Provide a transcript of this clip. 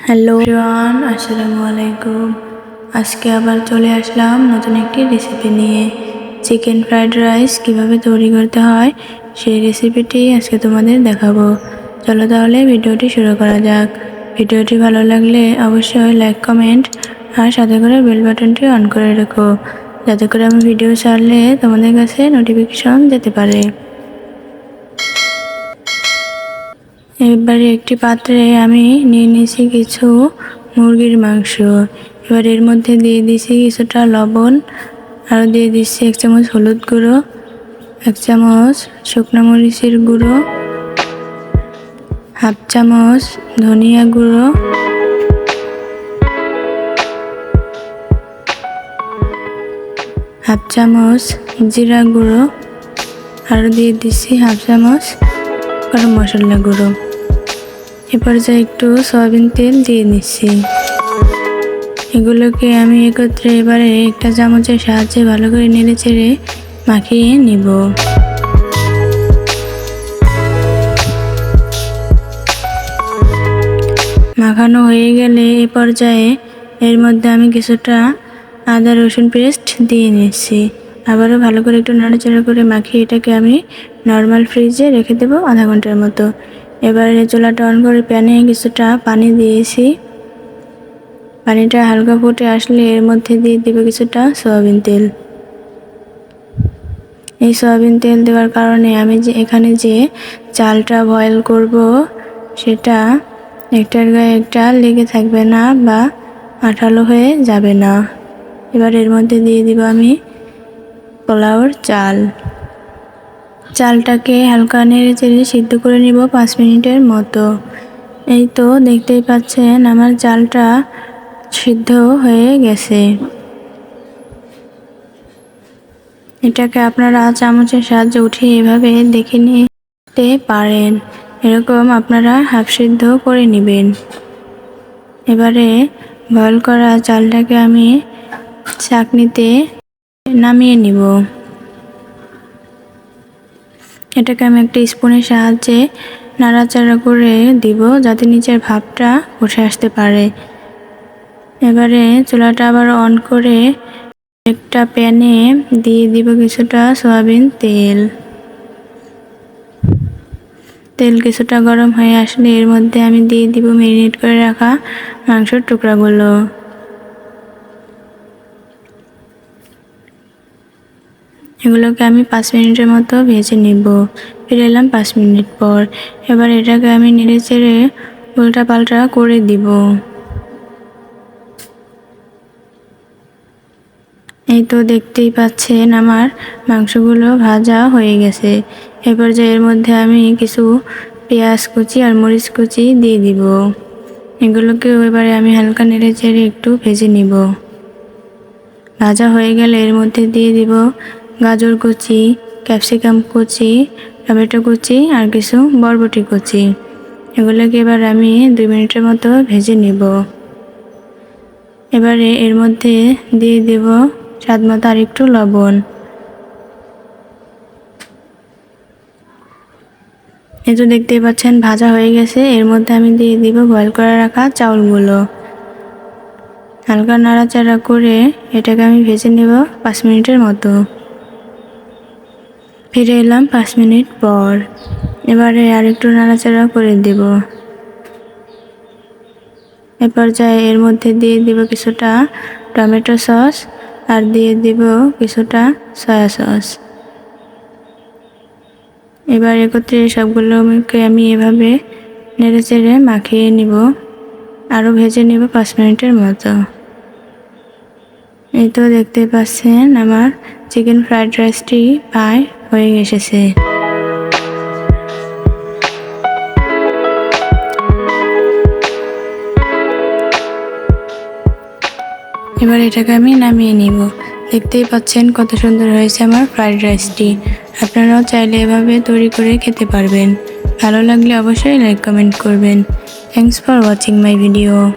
Hello everyone, আসসালামু আলাইকুম। আজকে আবার চলে আসলাম নতুন একটি রেসিপি নিয়ে। চিকেন ফ্রাইড রাইস কিভাবে তৈরি করতে হয় সেই রেসিপিটি আজকে তোমাদের দেখাবো। চলো তাহলে ভিডিওটি শুরু করা যাক। ভিডিওটি ভালো লাগলে অবশ্যই লাইক, কমেন্ট আর সাথে করে বেল বাটনটি অন করে রেখো, যাতে করে আমি ভিডিও ছাড়লে তোমাদের কাছে নোটিফিকেশন যেতে পারে। এবারে একটি পাত্রে আমি নিয়ে নিয়েছি কিছু মুরগির মাংস। এবার এর মধ্যে দিয়ে দিয়েছি কিছুটা লবণ, আর দিয়ে দিচ্ছি 1 চামচ হলুদ গুঁড়ো, 1 চামচ শুকনো মরিচের গুঁড়ো, 1/2 চামচ ধনিয়া গুঁড়ো, 1/2 চামচ জিরা গুঁড়ো, আর দিয়ে দিচ্ছি 1/2 চামচ গরম মশলা গুঁড়ো। এ পর্যায়ে একটু সয়াবিন তেল দিয়ে নিচ্ছি। এগুলোকে আমি একত্রে এবারে একটা চামচের সাহায্যে ভালো করে নেড়ে চেড়ে মাখিয়ে নিব। মাখানো হয়ে গেলে এ পর্যায়ে এর মধ্যে আমি কিছুটা আদা রসুন পেস্ট দিয়ে নিচ্ছি। আবারও ভালো করে একটু নাড়াচাড়া করে মাখিয়ে এটাকে আমি নর্মাল ফ্রিজে রেখে দেবো আধা ঘন্টার মতো। এবারে চুলাটা অন করে প্যানে কিছুটা পানি দিয়েছি। পানিটা হালকা ফুটে আসলে এর মধ্যে দিয়ে দিব কিছুটা সয়াবিন তেল। এই সয়াবিন তেল দেওয়ার কারণে আমি এখানে যে চালটা বয়েল করব সেটা একটার গায়ে একটা লেগে থাকবে না বা আঠালো হয়ে যাবে না। এবার এর মধ্যে দিয়ে দিব আমি পোলাওর চাল। চালটাকে হালকা নেড়ে চেড়ে সিদ্ধ করে নিব 5 মিনিটের মতো। এই তো দেখতেই পাচ্ছেন আমার চালটা সিদ্ধ হয়ে গেছে। এটাকে আপনারা চামচের সাহায্যে উঠিয়ে এভাবে দেখে নিতে পারেন। এরকম আপনারা হাফ সিদ্ধ করে নেবেন। এবারে বয়েল করা চালটাকে আমি ছাঁকনিতে নামিয়ে নিব। এটাকে আমি একটা স্পুনের সাহায্যে নাড়াচাড়া করে দিব, যাতে নিচের ভাপটা উঠে আসতে পারে। এবারে চুলাটা আবার অন করে একটা প্যানে দিয়ে দিব কিছুটা সয়াবিন তেল। তেল কিছুটা গরম হয়ে আসলে এর মধ্যে আমি দিয়ে দিব ম্যারিনেট করে রাখা মাংসের টুকরাগুলো। এগুলোকে আমি 5 মিনিটের মতো ভেজে নিব। ফিরে এলাম 5 মিনিট পর। এবার এটাকে আমি নেড়ে চেড়ে উল্টা পাল্টা করে দিব। এই তো দেখতেই পাচ্ছেন আমার মাংসগুলো ভাজা হয়ে গেছে। এরপর যে এর মধ্যে আমি কিছু পেঁয়াজ কুচি আর মরিচ কুচি দিয়ে দিব। এগুলোকে এবারে আমি হালকা নেড়ে চেড়ে একটু ভেজে নিব। ভাজা হয়ে গেলে এর মধ্যে দিয়ে দিব গাজর কুচি, ক্যাপসিকাম কুচি, টমেটো কুচি আর কিছু বরবটি কুচি। এগুলোকে এবার আমি 2 মিনিটের মতো ভেজে নিব। এবারে এর মধ্যে দিয়ে দেব স্বাদ মতো আর একটু লবণ। এই তো দেখতেই পাচ্ছেন ভাজা হয়ে গেছে। এর মধ্যে আমি দিয়ে দিব বয়েল করে রাখা চাউলগুলো। হালকা নাড়াচাড়া করে এটাকে আমি ভেজে নেব 5 মিনিটের মতো। ফিরে এলাম 5 মিনিট পর। এবারে আর একটু নাড়াচাড়া করে দেব। এ পর্যায়ে এর মধ্যে দিয়ে দিব কিছুটা টমেটো সস আর দিয়ে দিব কিছুটা সয়া সস। এবার একত্রে সবগুলোকে আমি এভাবে নেড়ে চেড়ে মাখিয়ে নিব। আরও ভেজে নিব 5 মিনিটের মতো। এই তো দেখতে পাচ্ছেন আমার চিকেন ফ্রাইড রাইসটি প্রায় হয়ে এসেছে। এবার এটাকে আমি নামিয়ে নিব। দেখতেই পাচ্ছেন কত সুন্দর হয়েছে আমার ফ্রাইড রাইসটি। আপনারাও চাইলে এভাবে তৈরি করে খেতে পারবেন। ভালো লাগলে অবশ্যই লাইক, কমেন্ট করবেন। Thanks for watching my video.